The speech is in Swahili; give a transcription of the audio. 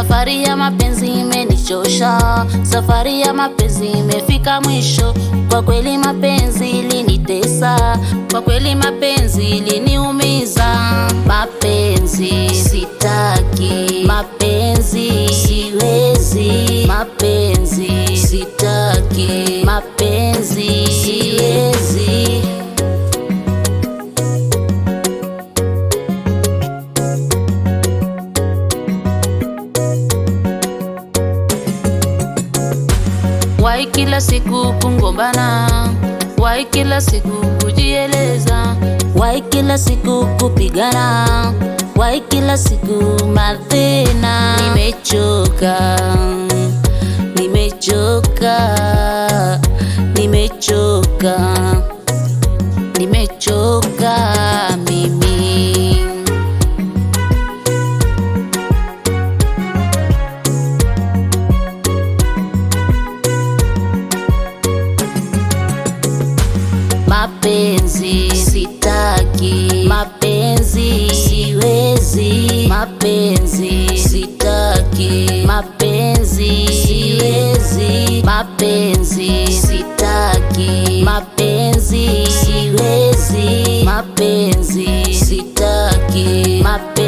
Safari ya mapenzi imenichosha, safari ya mapenzi imefika mwisho. Kwa kweli mapenzi ilinitesa, kwa kweli mapenzi iliniumiza. Mapenzi sitaki, mapenzi siwezi, mapenzi sitaki, mapenzi siwezi. Why kila siku kungombana, why kila siku kujieleza, why kila siku kupigana, why kila siku madhina. Nimechoka, nimechoka, nimechoka, nimechoka mimi. Mapenzi sitaki, mapenzi siwezi, mapenzi sitaki, mapenzi siwezi, mapenzi sitaki, mapenzi siwezi, mapenzi sitaki, mapenzi